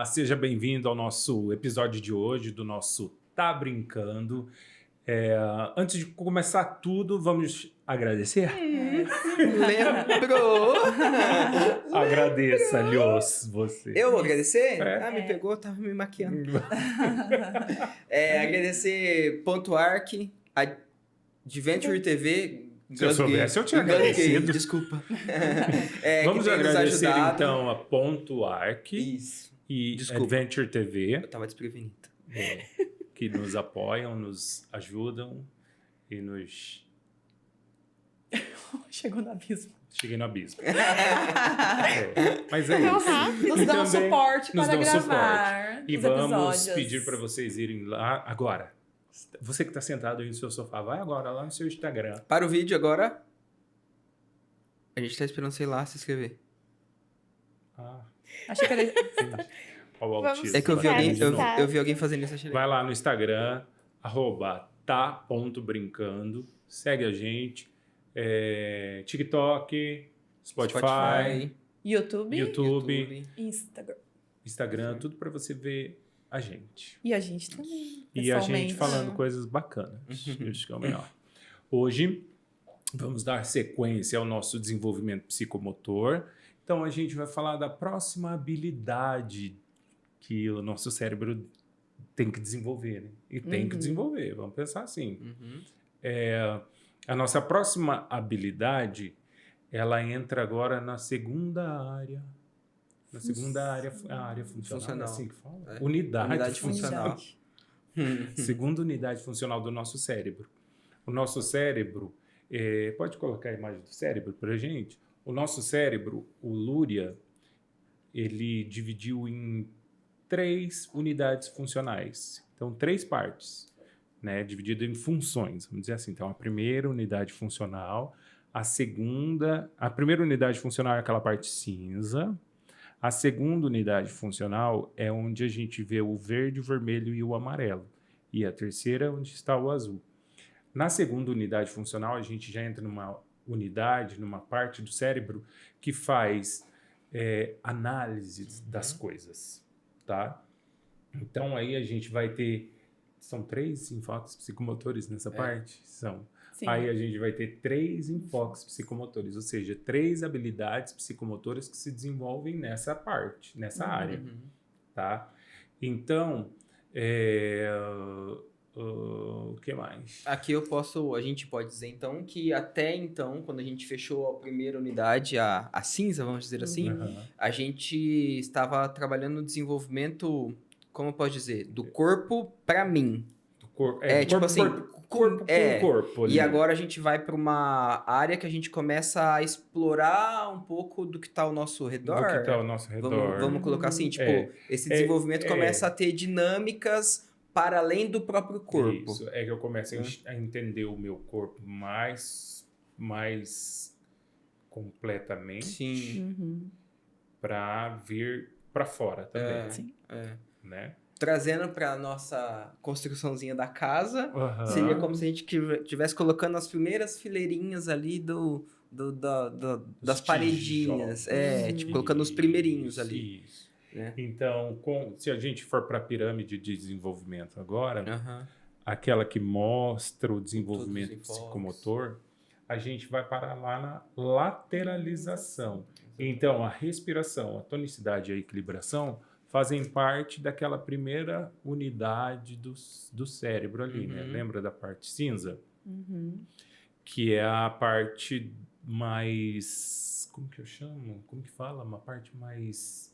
Olá, seja bem-vindo ao nosso episódio de hoje do nosso Tá Brincando. Antes de começar tudo, vamos agradecer? Lembrou? Agradeça-lhes você. Eu vou agradecer? É. Me pegou, tava me maquiando. Agradecer Ponto Arc, Adventure TV. Se eu soubesse, eu tinha agradecido. Desculpa. Vamos que tem nos agradecer ajudado. então a Ponto Arc Isso. e Desculpa. Adventure TV, Eu tava desprevenido. que nos apoiam, nos ajudam e nos... Chegou no abismo. Cheguei no abismo. Mas é isso. Nos E dão também suporte nos para dão gravar E os vamos episódios. pedir para vocês irem lá agora. Você que está sentado aí no seu sofá, vai agora lá no seu Instagram. Para o vídeo agora. A gente tá esperando, sei lá, se inscrever. Achei que era... Olha o autismo. É que eu vi alguém, de novo. eu vi alguém fazendo isso, achei legal. Vai lá no Instagram, @tá.brincando. Segue a gente. TikTok, Spotify, YouTube, YouTube, Instagram. tudo para você ver a gente. E a gente também. E a gente pessoalmente. falando coisas bacanas. Isso que é o melhor. Hoje, vamos dar sequência ao nosso desenvolvimento psicomotor. Então, a gente vai falar da próxima habilidade que o nosso cérebro tem que desenvolver, né? E tem que desenvolver, vamos pensar assim. A nossa próxima habilidade, ela entra agora na segunda área. Na segunda área, a área funcional. É assim que fala? Unidade funcional. Segunda unidade funcional do nosso cérebro. O nosso cérebro, pode colocar a imagem do cérebro para a gente? O nosso cérebro, o Luria, ele dividiu em 3 unidades funcionais. Então, 3 partes, né? Dividido em funções, vamos dizer assim. Então, a primeira unidade funcional, a primeira unidade funcional é aquela parte cinza. A segunda unidade funcional é onde a gente vê o verde, o vermelho e o amarelo. E a terceira é onde está o azul. Na segunda unidade funcional, a gente já entra numa unidade, numa parte do cérebro que faz análise das coisas, tá? Então, aí a gente vai ter... São 3 enfoques psicomotores nessa parte? São. Sim. Aí a gente vai ter 3 enfoques psicomotores, ou seja, 3 habilidades psicomotoras que se desenvolvem nessa parte, nessa área, tá? Então, o que mais? Aqui a gente pode dizer então que até então, quando a gente fechou a primeira unidade, a cinza, vamos dizer assim, a gente estava trabalhando no desenvolvimento, como eu posso dizer, do corpo para mim. Do corpo, corpo com corpo ali. E agora a gente vai para uma área que a gente começa a explorar um pouco do que está ao nosso redor. Do que está ao nosso redor. Vamos colocar assim, tipo, esse desenvolvimento começa a ter dinâmicas para além do próprio corpo. Isso, é que eu começo a entender o meu corpo mais completamente. Sim. Para vir para fora também. Sim. Né? Trazendo para nossa construçãozinha da casa, seria como se a gente estivesse colocando as primeiras fileirinhas ali das paredinhas. Tipo, colocando os primeirinhos ali. Isso. Então, se a gente for para a pirâmide de desenvolvimento agora, aquela que mostra o desenvolvimento psicomotor, a gente vai parar lá na lateralização. Então, a respiração, a tonicidade e a equilibração fazem parte daquela primeira unidade do cérebro ali, né? Lembra da parte cinza? Que é a parte mais... Como que eu chamo? Como que fala? Uma parte mais...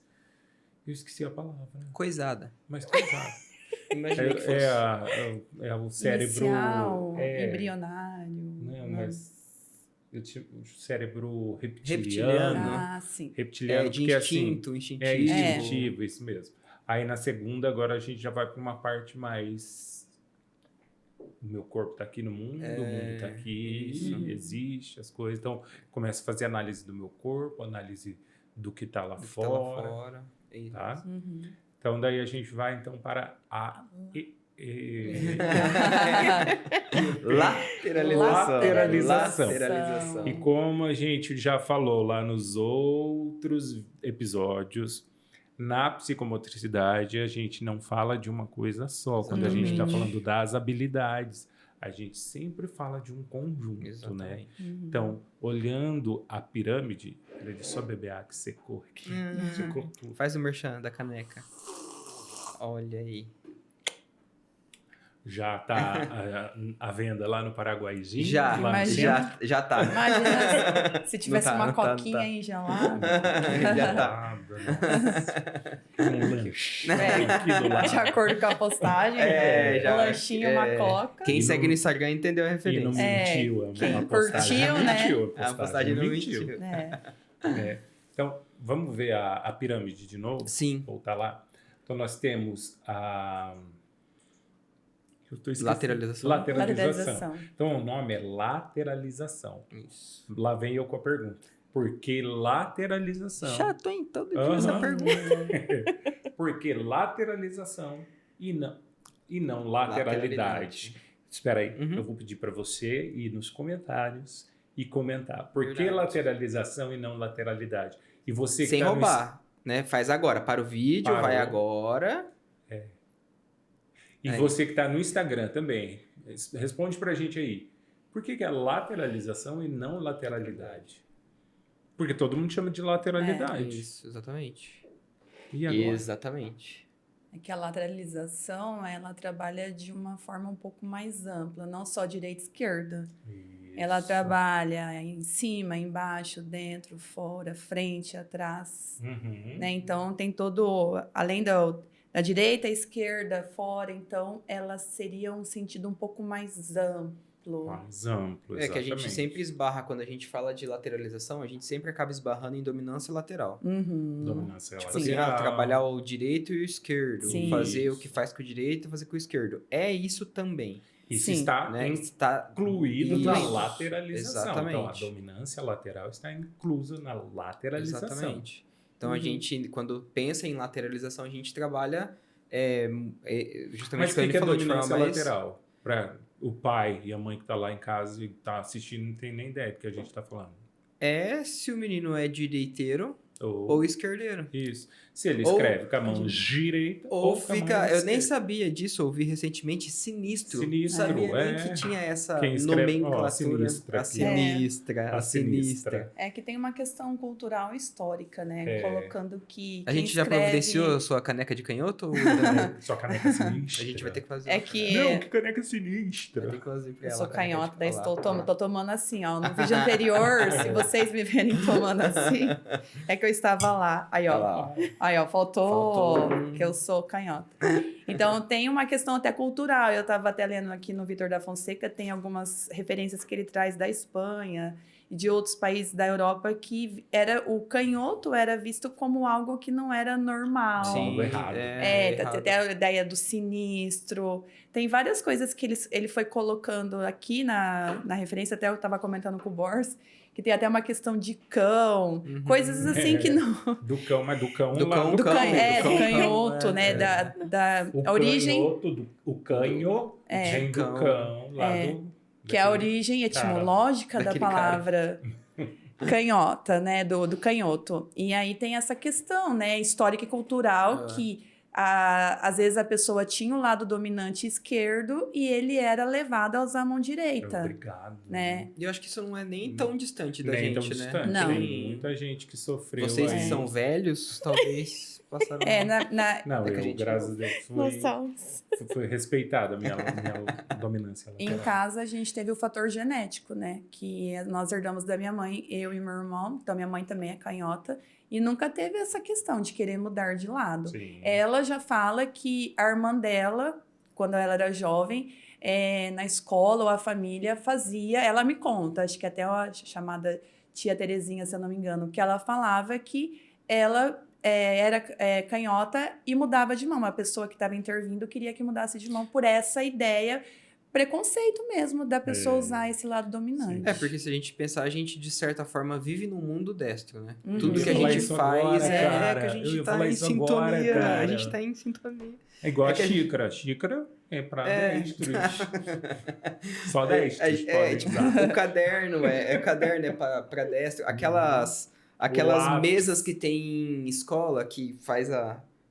Eu esqueci a palavra. Coisada. Mais coisada. Imagina que fosse. É o cérebro... Inicial, embrionário. Não, mas... O cérebro reptiliano. Sim. Reptiliano, de porque instinto, assim, instintivo. É instintivo, isso mesmo. Aí na segunda, agora a gente já vai para uma parte mais... O meu corpo tá aqui no mundo, o mundo tá aqui, existe, as coisas. Então, começo a fazer análise do meu corpo, análise do que tá lá fora. Tá? Então, daí a gente vai então para a... Lateralização. E como a gente já falou lá nos outros episódios, Na psicomotricidade, a gente não fala de uma coisa só. Quando a gente está falando das habilidades, a gente sempre fala de um conjunto, Exatamente. né? Então, olhando a pirâmide, só beber água que secou aqui. Secou tudo. Faz o merchan da caneca. Olha aí. Já tá à venda lá no Paraguaizinho? Já lá no Imagina. centro? Já tá. Imagina se tivesse Não tá, uma não tá, não coquinha tá. aí gelada. Já tá. Nossa. Um lanche. É. Aqui do lado. De acordo com a postagem, Já. um lanchinho, uma coca. Quem E segue não- no Instagram entendeu a E não referência. mentiu. quem a postagem curtiu, não né? mentiu, A postagem não mentiu. É. É. Então, vamos ver a pirâmide de novo? Sim. Voltar lá. Então, nós temos a... Eu tô esquecendo. Lateralização. Lateralização. Então, o nome é lateralização. Isso. Lá vem eu com a pergunta. Por que lateralização? Chato, hein? Todo dia Aham. essa pergunta. Por que lateralização e não lateralidade? Espera aí, Uhum. eu vou pedir para você ir nos comentários e comentar. Por que Verdade. lateralização e não lateralidade? E você que Sem tá roubar, né? Faz agora. Para o vídeo, Parou. vai agora. E você que está no Instagram também, responde para a gente aí. Por que é lateralização e não lateralidade? Porque todo mundo chama de lateralidade. Isso, exatamente. E agora? Exatamente. É que a lateralização, ela trabalha de uma forma um pouco mais ampla, não só direita e esquerda. Ela Isso. trabalha em cima, embaixo, dentro, fora, frente, atrás. Uhum. Né? Então, tem todo... Além da direita, esquerda, fora, então, ela seria um sentido um pouco mais amplo. Mais amplo, É que a gente exatamente. sempre esbarra, quando a gente fala de lateralização, a gente sempre acaba esbarrando em dominância lateral. Uhum. Dominância Tipo assim, lateral. trabalhar o direito e o esquerdo. Sim. Fazer Isso. o que faz com o direito e fazer com o esquerdo. É isso também. Isso Sim. está Né? Está incluído na Isso. lateralização. Exatamente. Então, a dominância lateral está inclusa na lateralização. Exatamente. Então, Uhum. a gente, quando pensa em lateralização, a gente trabalha justamente Mas o como ele que é falou, de dominância forma mais... lateral? Para o pai e a mãe que está lá em casa e está assistindo não tem nem ideia do que a gente está falando. É se o menino é direiteiro ou esquerdeiro. Isso. Se ele Ou- escreve com a mão direita Ou com a mão fica... Eu nem esquerda. sabia disso, ouvi recentemente, sinistro. Sinistro, Sabia nem é. que tinha essa Quem escreve- ó, nomenclatura. sinistra A aqui, ó. sinistra, A a sinistra. É que tem uma questão cultural e histórica, né? É. Colocando que A quem gente já escreve- providenciou a sua caneca de canhoto? Ou ainda Só caneca sinistra. a gente vai ter que fazer. É que Não, que caneca Vai sinistra. ter que fazer pra eu ela. sou a caneca de canhota, daí chocolate. tô tomando assim, ó. No vídeo anterior, se vocês me verem tomando assim, é que eu estava lá. Aí, Olha ó. lá, ó. Aí, ó, faltou Faltou. que eu sou canhota. Então, tem uma questão até cultural. Eu estava até lendo aqui no Vitor da Fonseca, tem algumas referências que ele traz da Espanha e de outros países da Europa que o canhoto era visto como algo que não era normal. Algo errado. Tem errado. até a ideia do sinistro. Tem várias coisas que ele foi colocando aqui na referência. Até eu estava comentando com o Bors, que tem até uma questão de cão. Uhum. Coisas assim que não... Do cão, mas do cão Do lá cão, do Do, cão, do canhoto, né? Da O origem, canhoto, o canho vem do cão lá que é a origem etimológica da daquele cara. palavra canhota, né? Do canhoto. E aí tem essa questão, né? Histórica e cultural, que às vezes a pessoa tinha o lado dominante esquerdo e ele era levado a usar a mão direita. Obrigado. Né? E eu acho que isso não é nem tão distante da Nem gente, tão né? distante. Não. Tem muita gente que sofreu Vocês aí. que são velhos, talvez passaram... Não, É que a eu, gente graças a Deus, fui, Nossa. foi respeitada a minha dominância Em lateral. casa, a gente teve o fator genético, né? Que nós herdamos da minha mãe, eu e meu irmão. Então, minha mãe também é canhota. E nunca teve essa questão de querer mudar de lado. Sim. Ela já fala que a irmã dela, quando ela era jovem, na escola ou a família fazia... Ela me conta, acho que até a chamada tia Terezinha, se eu não me engano, que ela falava que ela... era canhota e mudava de mão. A pessoa que estava intervindo queria que mudasse de mão por essa ideia, preconceito mesmo da pessoa usar esse lado dominante. É, porque se a gente pensar, a gente, de certa forma, vive num mundo destro, né? Uhum. Tudo Eu que a ia falar gente isso faz agora, é cara. que a Eu ia gente tá falar em isso sintonia. agora, cara. A gente tá em sintonia. É igual É a que a xícara. Xícara é para destros. Só destros tipo, podem usar. o caderno é para destro. Aquelas aquelas lápis. mesas que tem em escola, que faz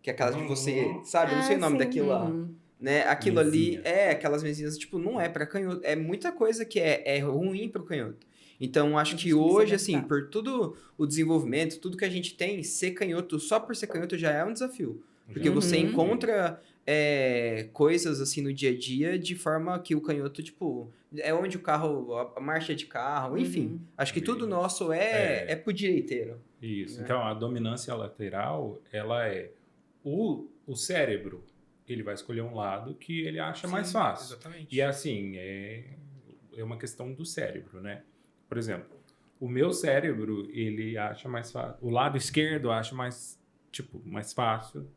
que é aquelas de você, sabe? Eu não sei o nome sim. daquilo lá. Né? Aquilo Mesinha. ali, aquelas mesinhas, tipo, não é pra canhoto. É muita coisa que é ruim pro canhoto. Então, acho A gente que tem que se hoje, assim, adaptar. por tudo o desenvolvimento, tudo que a gente tem, ser canhoto, só por ser canhoto já é um desafio. Porque você encontra coisas, assim, no dia a dia de forma que o canhoto, tipo, é onde o carro, a marcha de carro, enfim. Acho que tudo Isso. nosso é pro direiteiro. Isso. Né? Então, a dominância lateral, ela é o cérebro, ele vai escolher um lado que ele acha mais fácil. Exatamente. E assim, é uma questão do cérebro, né? Por exemplo, o meu cérebro, ele acha mais fácil. O lado esquerdo acha mais, tipo, mais fácil.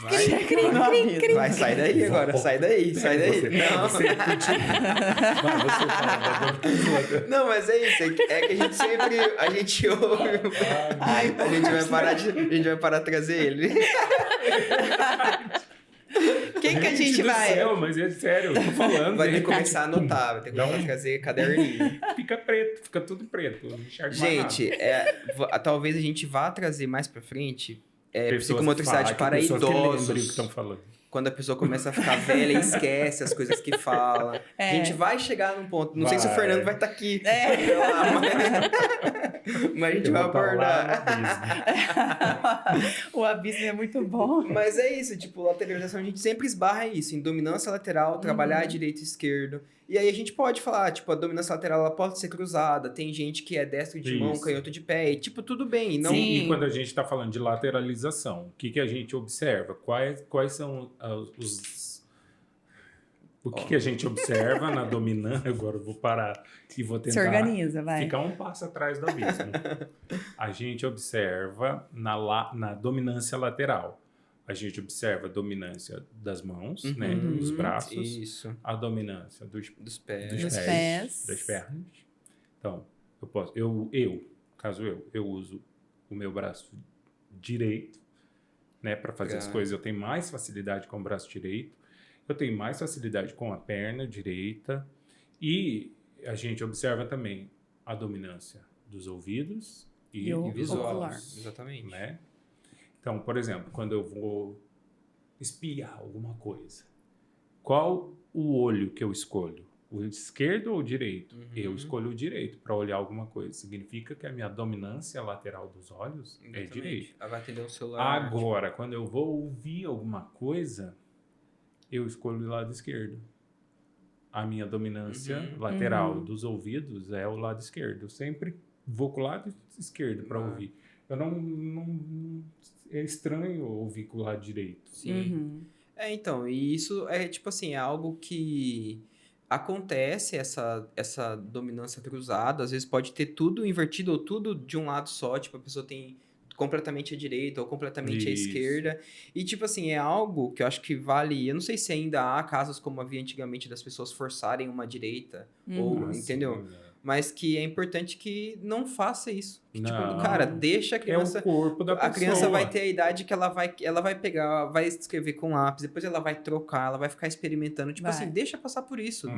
Vai, sai daí agora, sai daí. Você fala. Não, mas é isso, é que a gente sempre, a gente ouve, a gente vai parar de trazer ele. Quem que a gente vai? Céu, mas é sério, eu tô falando. Vai ter hein? que começar a anotar, vai ter que começar a trazer caderninho. Fica preto, fica tudo preto. Eu não enxergo mais nada. Gente, talvez a gente vá trazer mais pra frente Pessoas psicomotricidade que para pessoas que lembrem o que idosos. estão falando. Quando a pessoa começa a ficar velha e esquece as coisas que fala. A gente vai chegar num ponto. Não sei se o Fernando vai estar aqui. Mas a gente vai abordar. O abismo é muito bom. Mas é isso, tipo, lateralização a gente sempre esbarra isso, em dominância lateral, trabalhar direito e esquerdo. E aí a gente pode falar, tipo, a dominância lateral ela pode ser cruzada, tem gente que é destro de mão, Isso. canhoto de pé, e tipo, tudo bem. Não... E quando a gente está falando de lateralização, o que a gente observa? Quais são os... O que a gente observa na dominância? Agora eu vou parar e vou tentar Se organiza, vai. ficar um passo atrás do abismo. A gente observa na dominância lateral. A gente observa a dominância das mãos, né, dos braços, Isso. a dominância dos pés. Dos pés. das pernas. Então, caso eu uso o meu braço direito, né, para fazer as coisas, eu tenho mais facilidade com o braço direito, eu tenho mais facilidade com a perna direita, e a gente observa também a dominância dos ouvidos e o dos ocular. olhos. Exatamente. Né? Então, por exemplo, quando eu vou espiar alguma coisa, qual o olho que eu escolho? O esquerdo ou o direito? Eu escolho o direito para olhar alguma coisa. Significa que a minha dominância lateral dos olhos é direito. Ela vai atender o celular. Agora, quando eu vou ouvir alguma coisa, eu escolho o lado esquerdo. A minha dominância lateral dos ouvidos é o lado esquerdo. Eu sempre vou com o lado esquerdo para ouvir. Eu não é estranho ouvir com o lado direito. Sim. Então, e isso é tipo assim, é algo que acontece, essa dominância cruzada, às vezes pode ter tudo invertido ou tudo de um lado só, tipo, a pessoa tem completamente à direita ou completamente à esquerda. E, tipo assim, é algo que eu acho que vale... Eu não sei se ainda há casos como havia antigamente das pessoas forçarem uma direita, ou, entendeu? Mas que é importante que não faça isso. Que, tipo, cara, deixa a criança... É o corpo da pessoa. A criança vai ter a idade que ela vai pegar, vai escrever com lápis, depois ela vai trocar, ela vai ficar experimentando. Tipo assim, deixa passar por isso.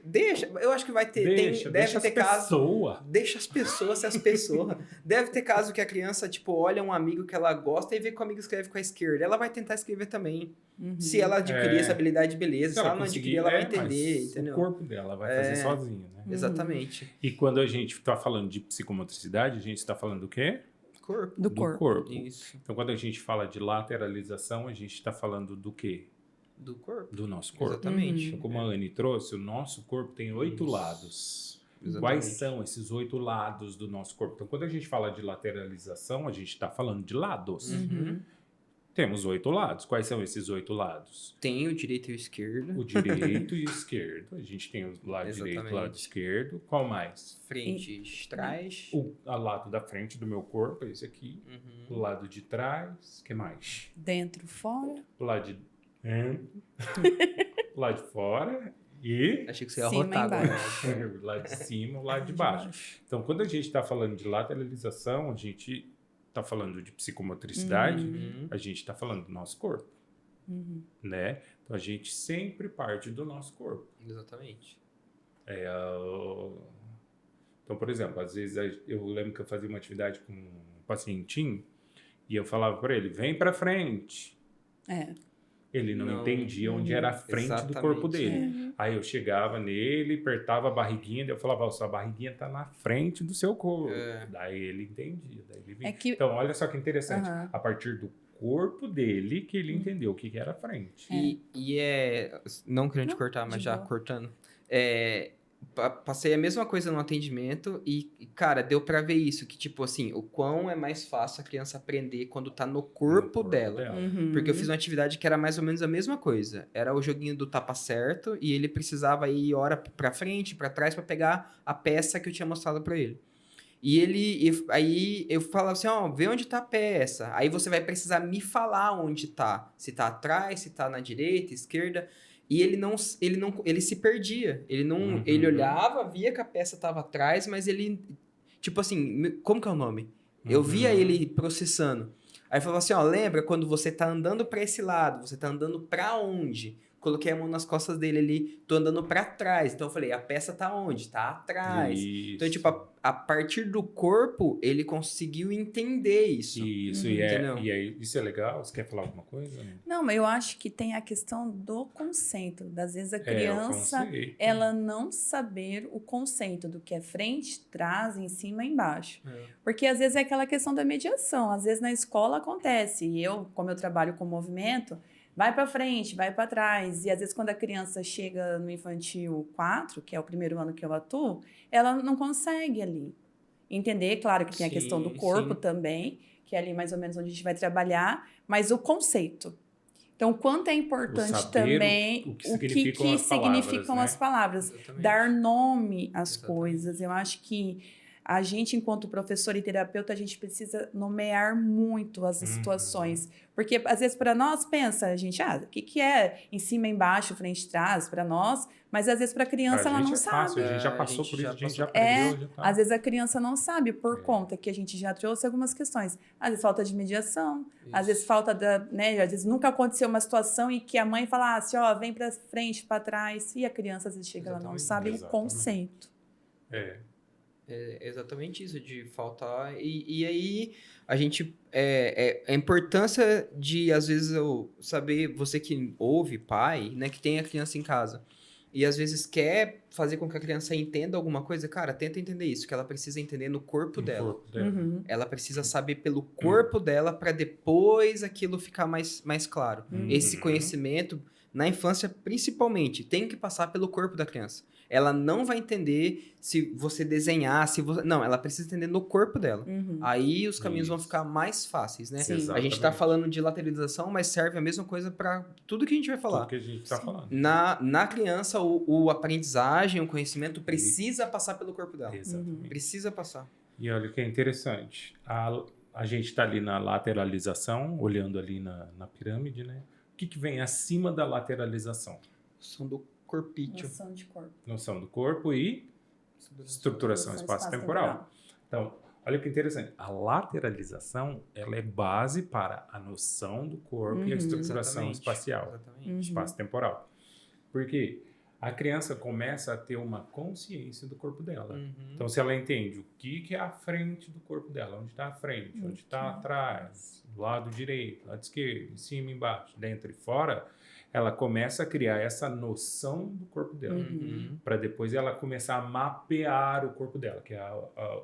Deixa. Eu acho que vai ter... Deve ter caso... Deixa as pessoas ser as pessoas. Deve ter caso que a criança, tipo, olha um amigo que ela gosta e vê que o amigo escreve com a esquerda. Ela vai tentar escrever também. Se ela adquirir essa habilidade, beleza. Se ela não adquirir, ela vai entender, entendeu? O corpo dela vai fazer sozinho, né? Exatamente. E quando a gente está falando de psicomotricidade, a gente está falando do quê? Do corpo. Isso. Então, quando a gente fala de lateralização, a gente está falando do quê? Do corpo. Do nosso corpo. Exatamente. Então, como a Anne trouxe, o nosso corpo tem 8 lados. Exatamente. Quais são esses 8 lados do nosso corpo? Então, quando a gente fala de lateralização, a gente está falando de lados. Temos 8 lados. Quais são esses 8 lados? Tem o direito e o esquerdo. O direito e o esquerdo. A gente tem o lado direito e o lado esquerdo. Qual mais? Frente, trás. O lado da frente do meu corpo é esse aqui. O lado de trás. O que mais? Dentro, fora. O lado de dentro. O lado de fora. E Achei que você ia Cima rotar e agora. o lado de cima, o lado de baixo. Então, quando a gente está falando de lateralização, a gente está falando de psicomotricidade, a gente está falando do nosso corpo, né? Então, a gente sempre parte do nosso corpo. Exatamente. Então, por exemplo, às vezes eu lembro que eu fazia uma atividade com um pacientinho e eu falava para ele, vem para frente. Ele não entendia onde era a frente do corpo dele. Aí eu chegava nele, apertava a barriguinha, daí eu falava, sua barriguinha tá na frente do seu corpo. Daí ele entendia. Daí ele vinha. Então, olha só que interessante. A partir do corpo dele que ele entendeu o que era a frente. Não querendo te cortar, mas já cortando. Passei a mesma coisa no atendimento e, cara, deu pra ver isso, que tipo assim, o quão é mais fácil a criança aprender quando tá no corpo dela. Porque eu fiz uma atividade que era mais ou menos a mesma coisa. Era o joguinho do tapa certo e ele precisava ir hora pra frente, pra trás, pra pegar a peça que eu tinha mostrado pra ele. Aí eu falava assim, vê onde tá a peça. Aí você vai precisar me falar onde tá. Se tá atrás, se tá na direita, esquerda. E ele se perdia. Ele olhava, via que a peça tava atrás, mas ele, tipo assim, como que é o nome? Eu via ele processando. Aí falava assim, lembra quando você tá andando pra esse lado, você tá andando pra onde? Coloquei a mão nas costas dele ali, tô andando pra trás. Então eu falei, a peça tá onde? Tá atrás. Isso. Então, tipo, a partir do corpo, ele conseguiu entender isso. Isso, e aí, isso é legal? Você quer falar alguma coisa? Não, mas eu acho que tem a questão do conceito. Às vezes a criança, ela não saber o conceito do que é frente, trás, em cima e embaixo. Porque às vezes é aquela questão da mediação. Às vezes na escola acontece. E eu, como eu trabalho com movimento, vai para frente, vai para trás. E às vezes quando a criança chega no infantil 4, que é o primeiro ano que eu atuo, ela não consegue ali entender. Claro que tem a questão do corpo também, que é ali mais ou menos onde a gente vai trabalhar, mas o conceito. Então, o quanto é importante também o que significam as palavras. Dar nome às coisas. Eu acho que a gente, enquanto professor e terapeuta, a gente precisa nomear muito as situações. Porque, às vezes, para nós, pensa, a gente, o que é em cima, embaixo, frente, trás, para nós, mas, às vezes, para a criança, ela não sabe. A gente já passou por isso, a gente já aprendeu. Às vezes, a criança não sabe, por conta que a gente já trouxe algumas questões. Às vezes, falta de mediação, às vezes, falta às vezes, nunca aconteceu uma situação em que a mãe falasse, vem para frente, para trás, e a criança, às vezes, chega, ela não sabe o conceito. É exatamente isso, de faltar. E aí, a gente... a importância de, às vezes, eu saber, você que ouve, pai, né, que tem a criança em casa, e às vezes quer fazer com que a criança entenda alguma coisa, cara, tenta entender isso, que ela precisa entender no corpo dela. Ela precisa saber pelo corpo dela para depois aquilo ficar mais claro. Esse conhecimento, na infância, principalmente, tem que passar pelo corpo da criança. Ela não vai entender se você desenhar, Não, ela precisa entender no corpo dela. Aí os caminhos vão ficar mais fáceis, né? A gente tá falando de lateralização, mas serve a mesma coisa para tudo que a gente vai falar. Tudo que a gente tá falando. Na criança, o aprendizagem, o conhecimento precisa passar pelo corpo dela. Precisa passar. E olha o que é interessante. A gente tá ali na lateralização, olhando ali na pirâmide, né? O que vem acima da lateralização? Noção do corpício. Noção do corpo e estruturação espaço-temporal. Então, olha que interessante. A lateralização, ela é base para a noção do corpo e a estruturação espacial, espaço-temporal. Porque a criança começa a ter uma consciência do corpo dela. Então, se ela entende o que é a frente do corpo dela, onde está a frente, onde está atrás, do lado direito, lado esquerdo, em cima, embaixo, dentro e fora, ela começa a criar essa noção do corpo dela. Para depois ela começar a mapear o corpo dela, que é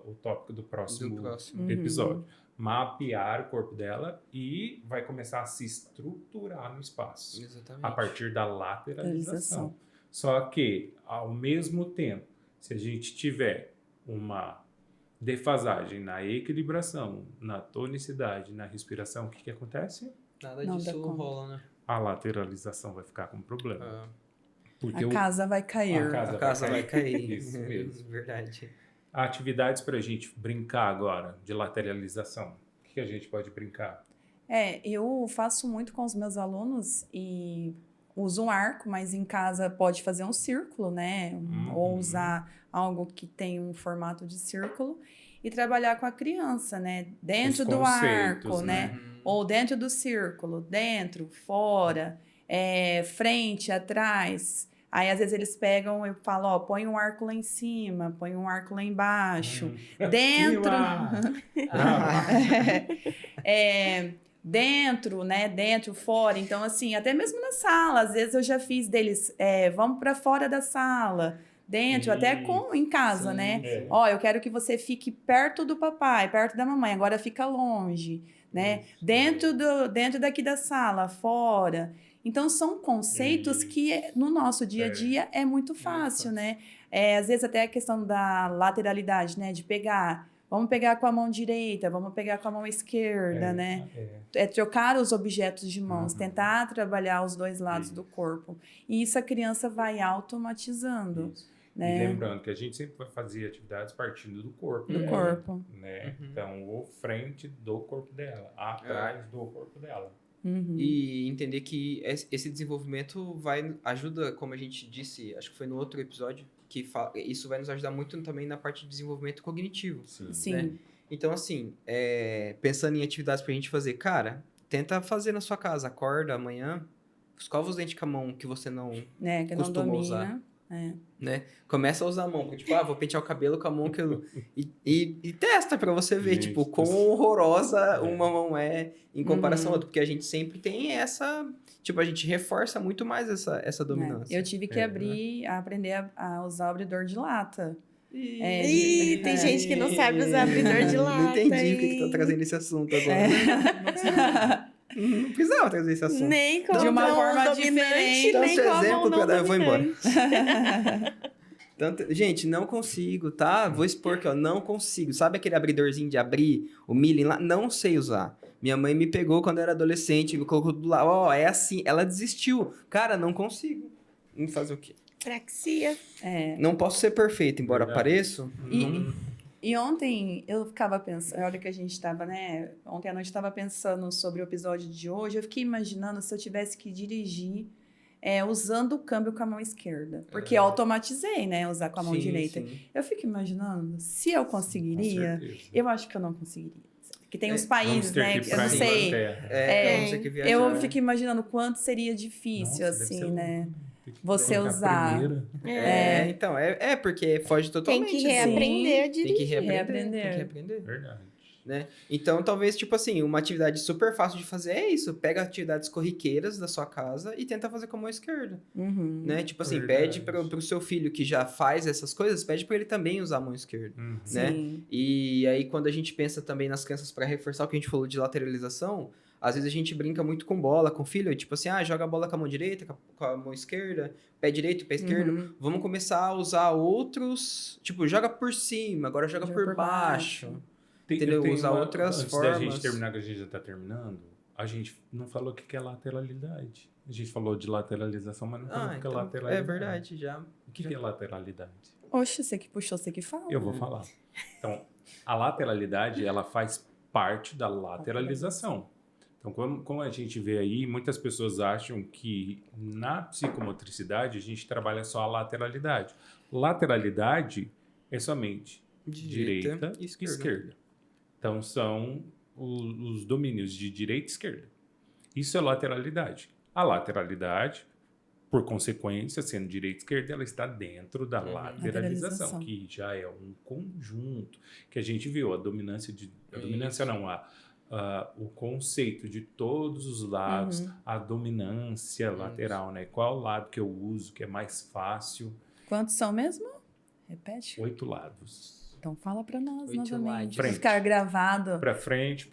o tópico do próximo episódio. Mapear o corpo dela e vai começar a se estruturar no espaço. A partir da lateralização. Só que, ao mesmo tempo, se a gente tiver uma defasagem na equilibração, na tonicidade, na respiração, o que acontece? Nada disso rola, né? A lateralização vai ficar com problema. Porque a casa vai cair. A casa vai cair. Isso mesmo. Verdade. Atividades para a gente brincar agora de lateralização. O que a gente pode brincar? Eu faço muito com os meus alunos e uso um arco, mas em casa pode fazer um círculo, né? Ou usar algo que tem um formato de círculo e trabalhar com a criança, né? Dentro do arco, né? Ou dentro do círculo, dentro, fora, frente, atrás. Aí, às vezes, eles pegam, eu falo, ó, põe um arco lá em cima, põe um arco lá embaixo. Dentro... dentro, né? Dentro, fora. Então, assim, até mesmo na sala. Às vezes, eu já fiz deles, vamos para fora da sala. Dentro, até em casa, sim, né? É. Ó, eu quero que você fique perto do papai, perto da mamãe. Agora fica longe, né? Isso. Dentro daqui da sala, fora. Então, são conceitos Isso. que no nosso dia a dia é muito fácil, né? Às vezes até a questão da lateralidade, né? De pegar. Vamos pegar com a mão direita, vamos pegar com a mão esquerda, né? É trocar os objetos de mãos, tentar trabalhar os dois lados do corpo. E isso a criança vai automatizando. Isso. Né? E lembrando que a gente sempre vai fazer atividades partindo do corpo. Do corpo. Né? Então, ou frente do corpo dela, atrás do corpo dela. E entender que esse desenvolvimento ajuda, como a gente disse, acho que foi no outro episódio, que isso vai nos ajudar muito também na parte de desenvolvimento cognitivo. Sim. Né? Então, assim, pensando em atividades pra gente fazer, cara, tenta fazer na sua casa, acorda amanhã, escova os dentes com a mão que você não que costuma não domina. usar. Né? Começa a usar a mão, tipo, vou pentear o cabelo com a mão que eu... e testa pra você ver, Gente, tipo, quão horrorosa uma mão é em comparação a outra, porque a gente sempre tem essa... Tipo, a gente reforça muito mais essa dominância. Eu tive que aprender a usar o abridor de lata. Tem gente que não sabe usar abridor de lata. Não entendi porque que tá trazendo esse assunto agora. Não precisava trazer esse assunto. Nem como de uma forma dominante, diferente. Então, nem seu como exemplo, não eu vou embora. dominante. Gente, não consigo, tá? Vou expor aqui, ó. Não consigo. Sabe aquele abridorzinho de abrir o milho lá? Não sei usar. Minha mãe me pegou quando eu era adolescente, me colocou do lado. Ó, é assim. Ela desistiu. Cara, não consigo. Fazer o quê? Praxia. Não posso ser perfeito, embora pareça. E ontem eu ficava pensando, a hora que a gente estava, né? Ontem à noite eu estava pensando sobre o episódio de hoje. Eu fiquei imaginando se eu tivesse que dirigir usando o câmbio com a mão esquerda. Porque eu automatizei, né? Usar com a mão direita. Sim. Eu fico imaginando se eu conseguiria. Eu acho que eu não conseguiria. Que tem os países, né? Eu não sei. Vamos ter que viajar. Eu fico imaginando quanto seria difícil, assim, né? Você usar. Então, porque foge totalmente. Tem que reaprender a dirigir. Tem que reaprender. Verdade. Né? Então, talvez, tipo assim, uma atividade super fácil de fazer é isso. Pega atividades corriqueiras da sua casa e tenta fazer com a mão esquerda. Né? Tipo assim, pede pro seu filho que já faz essas coisas, pede para ele também usar a mão esquerda. Né? E aí, quando a gente pensa também nas crianças para reforçar o que a gente falou de lateralização, às vezes a gente brinca muito com bola, com o filho, tipo assim, joga a bola com a mão direita, com a mão esquerda, pé direito, pé esquerdo. Vamos começar a usar outros, tipo, joga por cima, agora joga por baixo. Entendeu? Usar outras formas. Antes da gente terminar, que a gente já está terminando, a gente não falou o que é lateralidade. A gente falou de lateralização, mas não falou o que é lateralidade. É verdade, já. O que é lateralidade? Oxe, você que puxou, você que fala. Eu vou falar. Então, a lateralidade, ela faz parte da lateralização. Então, como a gente vê aí, muitas pessoas acham que na psicomotricidade a gente trabalha só a lateralidade. Lateralidade é somente direita e esquerda. Então, são os domínios de direita e esquerda. Isso é lateralidade. A lateralidade, por consequência, sendo direita e esquerda, ela está dentro da lateralização, que já é um conjunto que a gente viu. A dominância não, o conceito de todos os lados, a dominância lateral, né? Qual lado que eu uso, que é mais fácil. Quantos são mesmo? Repete. 8 lados. Então fala para nós 8 novamente. lados. Ficar gravado. Para frente,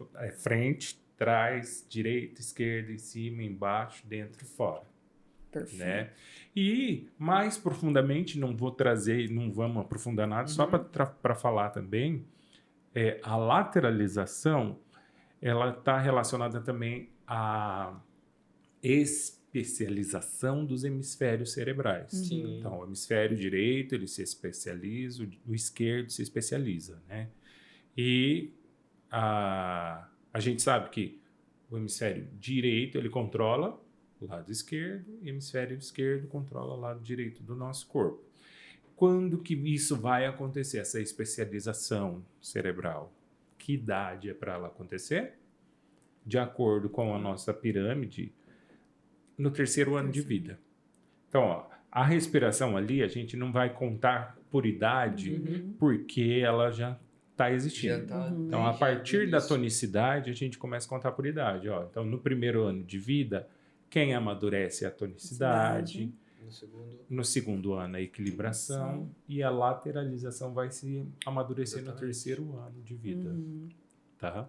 trás, direita, esquerda, em cima, embaixo, dentro e fora. Perfeito. Né? E mais profundamente, não vamos aprofundar nada, só para falar também, a lateralização, ela está relacionada também à especialização dos hemisférios cerebrais. Sim. Então, o hemisfério direito, ele se especializa, o esquerdo se especializa, né? E a gente sabe que o hemisfério direito, ele controla o lado esquerdo, e o hemisfério esquerdo controla o lado direito do nosso corpo. Quando que isso vai acontecer, essa especialização cerebral? Que idade é para ela acontecer? De acordo com a nossa pirâmide, no 3º ano de vida. Então, A respiração ali, a gente não vai contar por idade, porque ela já está existindo. Então, a partir da tonicidade, a gente começa a contar por idade. Ó. Então, no primeiro ano de vida, quem amadurece é a tonicidade. No segundo ano, a equilibração. E a lateralização vai se amadurecer no terceiro ano de vida. Tá?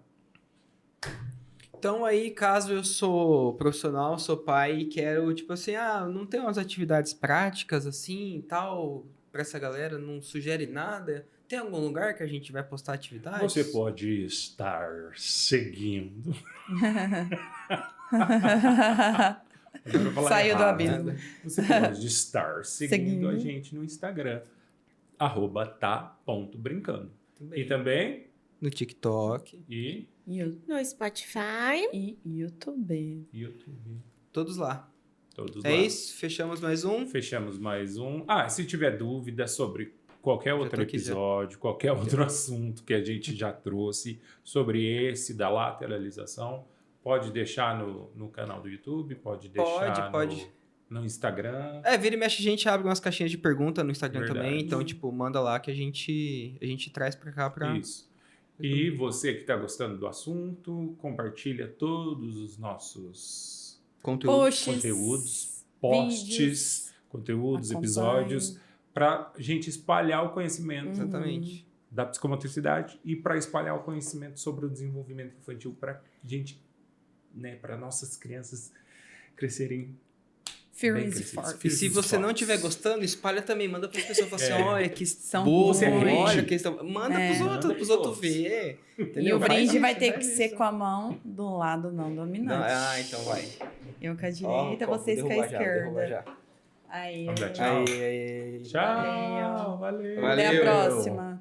Então aí, caso eu sou profissional, sou pai e quero, tipo assim, não tem umas atividades práticas assim e tal, pra essa galera, não sugere nada? Tem algum lugar que a gente vai postar atividades? Você pode estar seguindo. Saiu do errado, abismo. né? Você pode estar seguindo a gente no Instagram, @tá.brincando. E também no TikTok. E No Spotify. E YouTube. Todos lá. Todos É lá. isso? Fechamos mais um? Fechamos mais um. Se tiver dúvida sobre qualquer outro episódio, qualquer outro assunto que a gente já trouxe sobre esse da lateralização, pode deixar no canal do YouTube, pode deixar no Instagram. Vira e mexe, a gente abre umas caixinhas de pergunta no Instagram Verdade. também. Então, tipo, manda lá que a gente traz pra cá pra... Isso. E você que está gostando do assunto, compartilha todos os nossos conteúdos, posts, conteúdos, episódios, para a gente espalhar o conhecimento Exatamente. da psicomotricidade e para espalhar o conhecimento sobre o desenvolvimento infantil para gente, né, para nossas crianças crescerem Firmes e fortes. E se você não estiver gostando, espalha também. Manda para as pessoas. Fala assim, olha, que são boa, você olha, hate. que estão... Manda para os outros ver. E o brinde vai ter que ser com a mão do lado não dominante. Então vai. Eu com a direita, vocês com a esquerda. Já. Aí. Vamos dar tchau. Aí. Tchau. Valeu. Até a próxima.